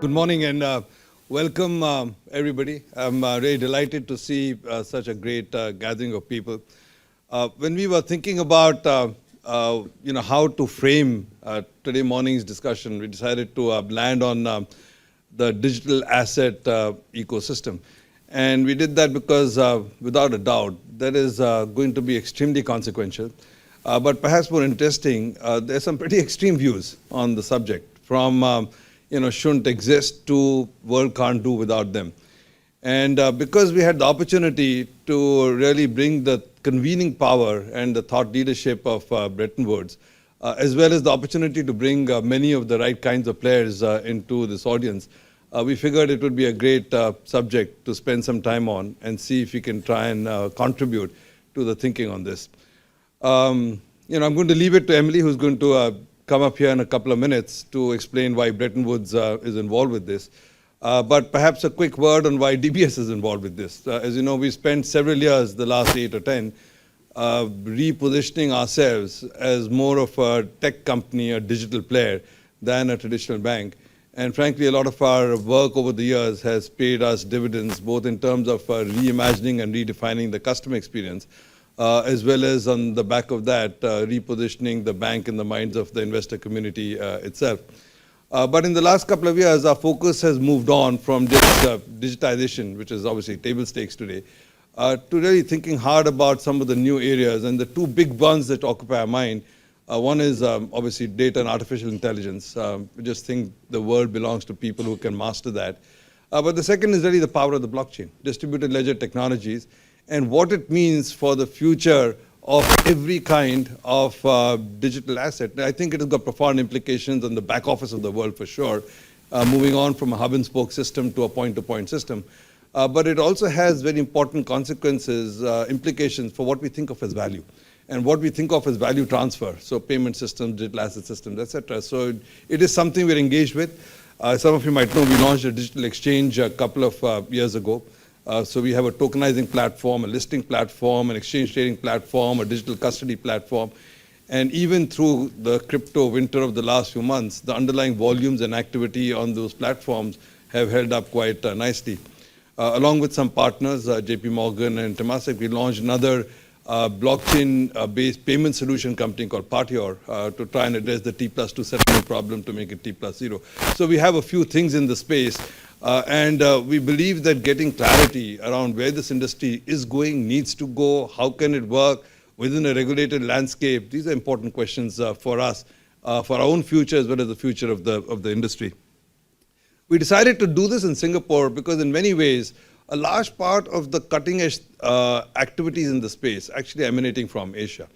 Good morning and welcome everybody. I'm really delighted to see such a great gathering of people. When we were thinking about how to frame today morning's discussion, we decided to land on the digital asset ecosystem. And we did that because without a doubt, that is going to be extremely consequential. But perhaps more interesting, there's some pretty extreme views on the subject from shouldn't exist to world can't do without them. And because we had the opportunity to really bring the convening power and the thought leadership of Bretton Woods, as well as the opportunity to bring many of the right kinds of players into this audience, we figured it would be a great subject to spend some time on and see if we can try and contribute to the thinking on this. I'm going to leave it to Emily, who's going to come up here in a couple of minutes to explain why Bretton Woods is involved with this. But perhaps a quick word on why DBS is involved with this. As you know, we spent several years, the last 8 or 10, repositioning ourselves as more of a tech company, a digital player, than a traditional bank. And frankly, a lot of our work over the years has paid us dividends, both in terms of reimagining and redefining the customer experience, as well as on the back of that, repositioning the bank in the minds of the investor community itself. But in the last couple of years, our focus has moved on from just digitization, which is obviously table stakes today, to really thinking hard about some of the new areas. And the two big ones that occupy our mind, one is obviously data and artificial intelligence. We just think the world belongs to people who can master that. But the second is really the power of the blockchain, distributed ledger technologies, and what it means for the future of every kind of digital asset. I think it has got profound implications on the back office of the world for sure, moving on from a hub and spoke system to a point-to-point system. But it also has very important consequences, implications for what we think of as value and what we think of as value transfer, so payment systems, digital asset systems, etc. So it is something we're engaged with. Some of you might know we launched a digital exchange a couple of years ago. So we have a tokenizing platform, a listing platform, an exchange trading platform, a digital custody platform. And even through the crypto winter of the last few months, the underlying volumes and activity on those platforms have held up quite nicely. Along with some partners, JP Morgan and Temasek, we launched another blockchain-based payment solution company called Partior to try and address the T+2 settlement problem to make it T+0. So we have a few things in the space. And we believe that getting clarity around where this industry is going, needs to go, how can it work within a regulated landscape, these are important questions for us, for our own future as well as the future of the industry. We decided to do this in Singapore because in many ways, a large part of the cutting edge activities in the space actually emanating from Asia.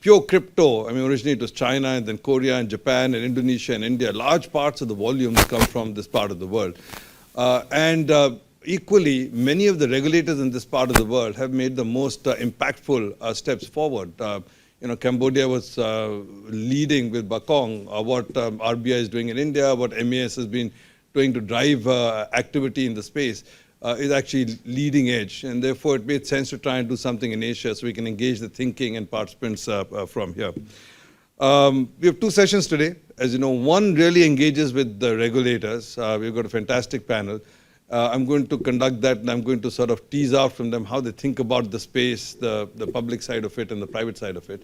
Pure crypto, originally it was China and then Korea and Japan and Indonesia and India. Large parts of the volumes come from this part of the world. Equally, many of the regulators in this part of the world have made the most impactful steps forward. Cambodia was leading with Bakong, what RBI is doing in India, what MAS has been doing to drive activity in the space. Is actually leading edge, and therefore it made sense to try and do something in Asia so we can engage the thinking and participants from here. We have two sessions today. As you know, one really engages with the regulators. We've got a fantastic panel. I'm going to conduct that, and I'm going to sort of tease out from them how they think about the space, the public side of it and the private side of it.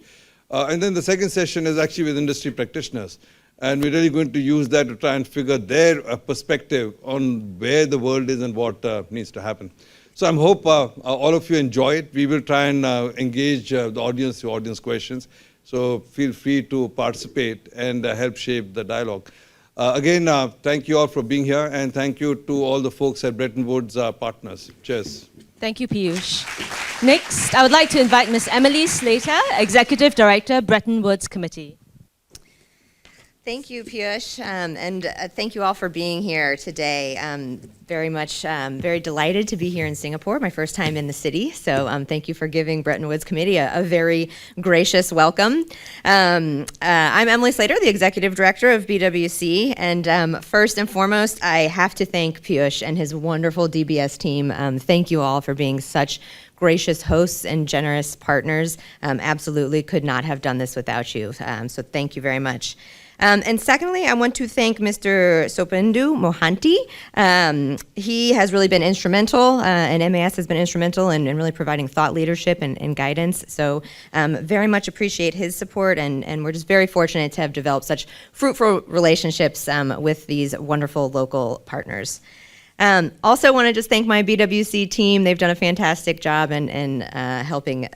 And then the second session is actually with industry practitioners. And we're really going to use that to try and figure their perspective on where the world is and what needs to happen. So I hope all of you enjoy it. We will try and engage the audience through audience questions. So feel free to participate and help shape the dialogue. Again, thank you all for being here, and thank you to all the folks at Bretton Woods partners. Cheers. Thank you, Piyush. Next, I would like to invite Ms. Emily Slater, Executive Director, Bretton Woods Committee. Thank you, Piyush, and thank you all for being here today. Very delighted to be here in Singapore, my first time in the city. So thank you for giving Bretton Woods Committee a very gracious welcome. I'm Emily Slater, the Executive Director of BWC, and first and foremost, I have to thank Piyush and his wonderful DBS team. Thank you all for being such gracious hosts and generous partners. Absolutely could not have done this without you. So thank you very much. And secondly, I want to thank Mr. Sopendu Mohanty. He has really been instrumental, and MAS has been instrumental in really providing thought leadership and guidance. So very much appreciate his support, and we're just very fortunate to have developed such fruitful relationships with these wonderful local partners. Also want to just thank my BWC team. They've done a fantastic job in helping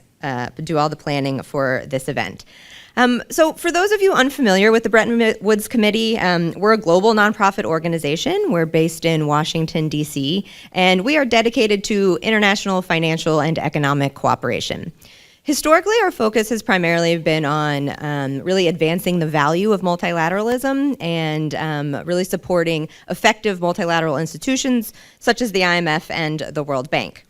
do all the planning for this event. So for those of you unfamiliar with the Bretton Woods Committee, we're a global nonprofit organization. We're based in Washington, D.C., and we are dedicated to international financial and economic cooperation. Historically, our focus has primarily been on really advancing the value of multilateralism and really supporting effective multilateral institutions such as the IMF and the World Bank.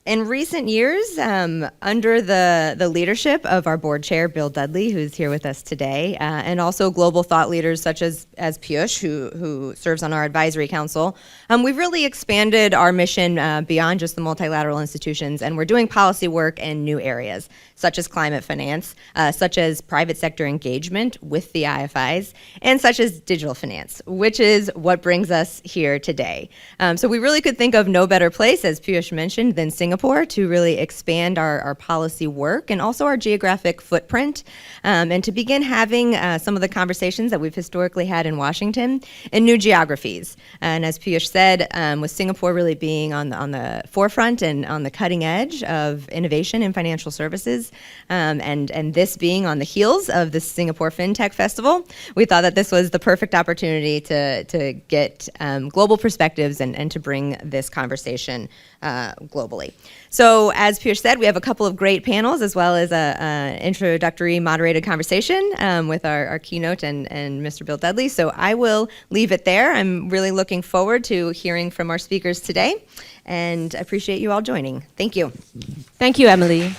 In recent years, under the leadership of our board chair, Bill Dudley, who's here with us today, and also global thought leaders such as Piyush, who serves on our advisory council, we've really expanded our mission beyond just the multilateral institutions, and we're doing policy work in new areas, such as climate finance, such as private sector engagement with the IFIs, and such as digital finance, which is what brings us here today. So we really could think of no better place, as Piyush mentioned, than Singapore to really expand our policy work and also our geographic footprint, and to begin having some of the conversations that we've historically had in Washington in new geographies. And as Piyush said, with Singapore really being on the forefront and on the cutting edge of innovation in financial services, and this being on the heels of the Singapore FinTech Festival, we thought that this was the perfect opportunity to get global perspectives and to bring this conversation globally. So as Piyush said, we have a couple of great panels as well as an introductory moderated conversation with our keynote and Mr. Bill Dudley. So I will leave it there. I'm really looking forward to hearing from our speakers today and appreciate you all joining. Thank you. Thank you, Emily.